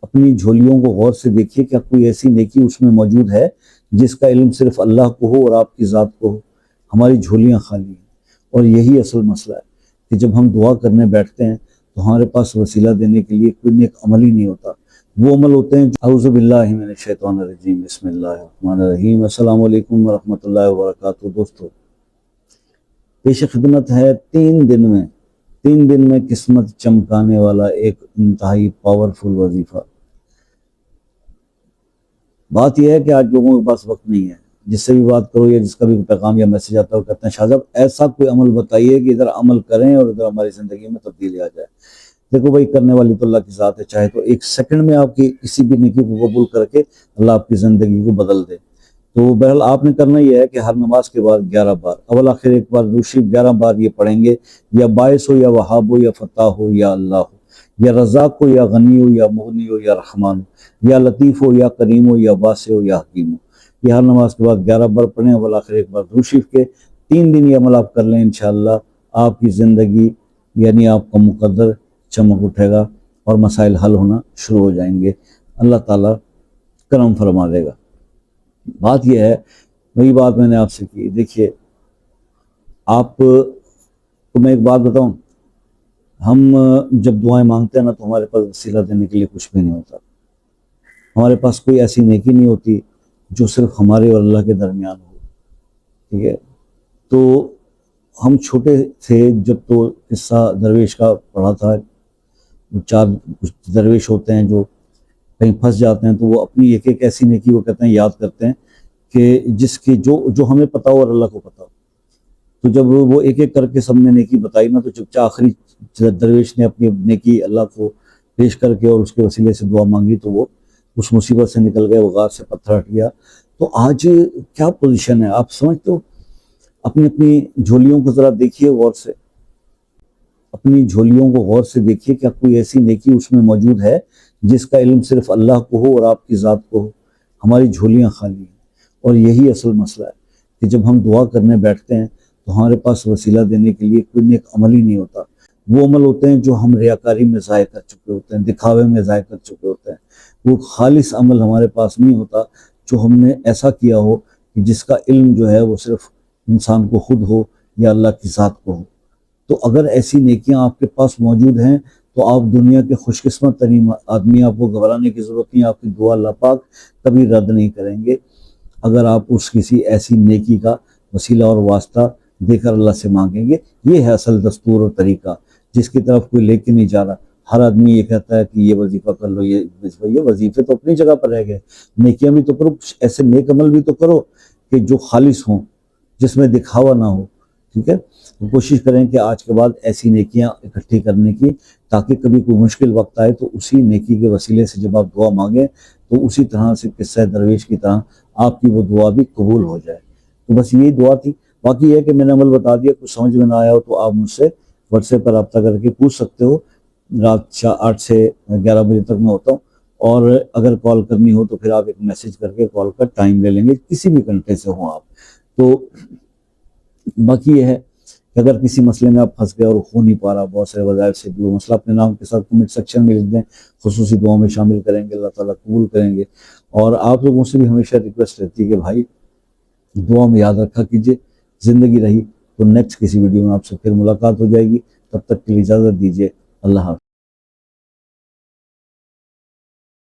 اپنی جھولیوں کو غور سے دیکھیے، کیا کوئی ایسی نیکی اس میں موجود ہے جس کا علم صرف اللہ کو ہو اور آپ کی ذات کو ہو؟ ہماری جھولیاں خالی ہیں، اور یہی اصل مسئلہ ہے کہ جب ہم دعا کرنے بیٹھتے ہیں تو ہمارے پاس وسیلہ دینے کے لیے کوئی نیک عمل ہی نہیں ہوتا۔ وہ عمل ہوتے ہیں اعوذ باللہ من الشیطان الرجیم، بسم اللہ الرحمن الرحیم۔ السلام علیکم ورحمۃ اللہ وبرکاتہ۔ دوستو، پیش خدمت ہے 3 دن میں قسمت چمکانے والا ایک انتہائی پاورفل وظیفہ۔ بات یہ ہے کہ آج لوگوں کے پاس وقت نہیں ہے، جس سے بھی بات کرو یا جس کا بھی پیغام یا میسج آتا ہے وہ کہتے ہیں شاہ صاحب ایسا کوئی عمل بتائیے کہ ادھر عمل کریں اور ادھر ہماری زندگی میں تبدیلی آ جائے۔ دیکھو بھائی، کرنے والی تو اللہ کی ذات ہے، چاہے تو ایک سیکنڈ میں آپ کی کسی بھی نیکی کو قبول کر کے اللہ آپ کی زندگی کو بدل دے۔ تو بہرحال آپ نے کرنا یہ ہے کہ ہر نماز کے بعد 11 بار اول آخر ایک بار درود شریف 11 بار یہ پڑھیں گے، یا باعث ہو یا وہاب ہو یا فتح ہو یا اللہ ہو، یا رزاق ہو یا غنی ہو یا مغنی ہو یا رحمان ہو، یا لطیف ہو یا کریم ہو یا واسع ہو یا حکیم ہو۔ یہ ہر نماز کے بعد 11 بار پڑھیں، اول آخر ایک بار درود شریف کے۔ 3 دن یہ عمل آپ کر لیں، انشاءاللہ آپ کی زندگی یعنی آپ کا مقدر چمک اٹھے گا اور مسائل حل ہونا شروع ہو جائیں گے، اللہ تعالیٰ کرم فرما دے گا۔ بات یہ ہے، وہی بات میں نے آپ سے کی، دیکھیے آپ کو میں ایک بات بتاؤں، ہم جب دعائیں مانگتے ہیں نا تو ہمارے پاس وسیلہ دینے کے لیے کچھ بھی نہیں ہوتا، ہمارے پاس کوئی ایسی نیکی نہیں ہوتی جو صرف ہمارے اور اللہ کے درمیان ہو، ٹھیک ہے؟ تو ہم چھوٹے تھے جب تو قصہ درویش کا پڑھا تھا، 4 کچھ درویش ہوتے ہیں جو کہیں پھنس جاتے ہیں تو وہ اپنی ایک ایک ایسی نیکی وہ کہتے ہیں یاد کرتے ہیں کہ جس کی جو ہمیں پتا ہو اور اللہ کو پتا ہو۔ تو جب وہ ایک ایک کر کے سب نے نیکی بتائی نا تو چپچا آخری درویش نے اپنی نیکی اللہ کو پیش کر کے اور اس کے وسیلے سے دعا مانگی تو وہ اس مصیبت سے نکل گئے، وہ غار سے پتھر ہٹ گیا۔ تو آج کیا پوزیشن ہے آپ سمجھتے ہو؟ اپنی جھولیوں کو ذرا دیکھیے غور سے، اپنی جھولیوں کو غور سے دیکھیے، کیا کوئی ایسی نیکی اس میں موجود ہے جس کا علم صرف اللہ کو ہو اور آپ کی ذات کو ہو؟ ہماری جھولیاں خالی ہیں، اور یہی اصل مسئلہ ہے کہ جب ہم دعا کرنے بیٹھتے ہیں تو ہمارے پاس وسیلہ دینے کے لیے کوئی نیک عمل ہی نہیں ہوتا۔ وہ عمل ہوتے ہیں جو ہم ریاکاری میں ضائع کر چکے ہوتے ہیں، دکھاوے میں ضائع کر چکے ہوتے ہیں۔ وہ خالص عمل ہمارے پاس نہیں ہوتا جو ہم نے ایسا کیا ہو کہ جس کا علم جو ہے وہ صرف انسان کو خود ہو یا اللہ کی ذات کو ہو۔ تو اگر ایسی نیکیاں آپ کے پاس موجود ہیں تو آپ دنیا کے خوش قسمت ترین آدمی، آپ کو گھبرانے کی ضرورت نہیں، آپ کی دعا اللہ پاک کبھی رد نہیں کریں گے اگر آپ اس کسی ایسی نیکی کا وسیلہ اور واسطہ دے کر اللہ سے مانگیں گے۔ یہ ہے اصل دستور اور طریقہ جس کی طرف کوئی لے کے نہیں جا رہا۔ ہر آدمی یہ کہتا ہے کہ یہ وظیفہ کر لو، یہ وظیفے تو اپنی جگہ پر رہ گئے، نیکیاں بھی تو کرو، ایسے نیک عمل بھی تو کرو کہ جو خالص ہوں، جس میں دکھاوا نہ ہو، ٹھیک ہے؟ کوشش کریں کہ آج کے بعد ایسی نیکیاں اکٹھی کرنے کی، تاکہ کبھی کوئی مشکل وقت آئے تو اسی نیکی کے وسیلے سے جب آپ دعا مانگیں تو اسی طرح سے قصہ درویش کی طرح آپ کی وہ دعا بھی قبول ہو جائے۔ تو بس یہی دعا تھی، باقی یہ کہ میں نے عمل بتا دیا، کچھ سمجھ میں نہ آیا ہو تو آپ مجھ سے واٹس ایپ پر رابطہ کر کے پوچھ سکتے ہو۔ رات 8 سے 11 بجے تک میں ہوتا ہوں، اور اگر کال کرنی ہو تو پھر آپ ایک میسج کر کے کال کا ٹائم لے لیں گے، کسی بھی کنٹری سے ہوں آپ۔ تو باقی یہ ہے کہ اگر کسی مسئلے میں آپ پھنس گئے اور ہو نہیں پا رہا بہت سارے وظائف سے، جو مسئلہ اپنے نام کے ساتھ کمنٹ سیکشن میں لکھ دیں، خصوصی دعاؤں میں شامل کریں گے، اللہ تعالیٰ قبول کریں گے۔ اور آپ لوگوں سے بھی ہمیشہ ریکویسٹ رہتی ہے کہ بھائی دعا میں یاد رکھا کیجئے، زندگی رہی تو نیکسٹ کسی ویڈیو میں آپ سے پھر ملاقات ہو جائے گی، تب تک کے لیے اجازت دیجیے، اللہ حافظ۔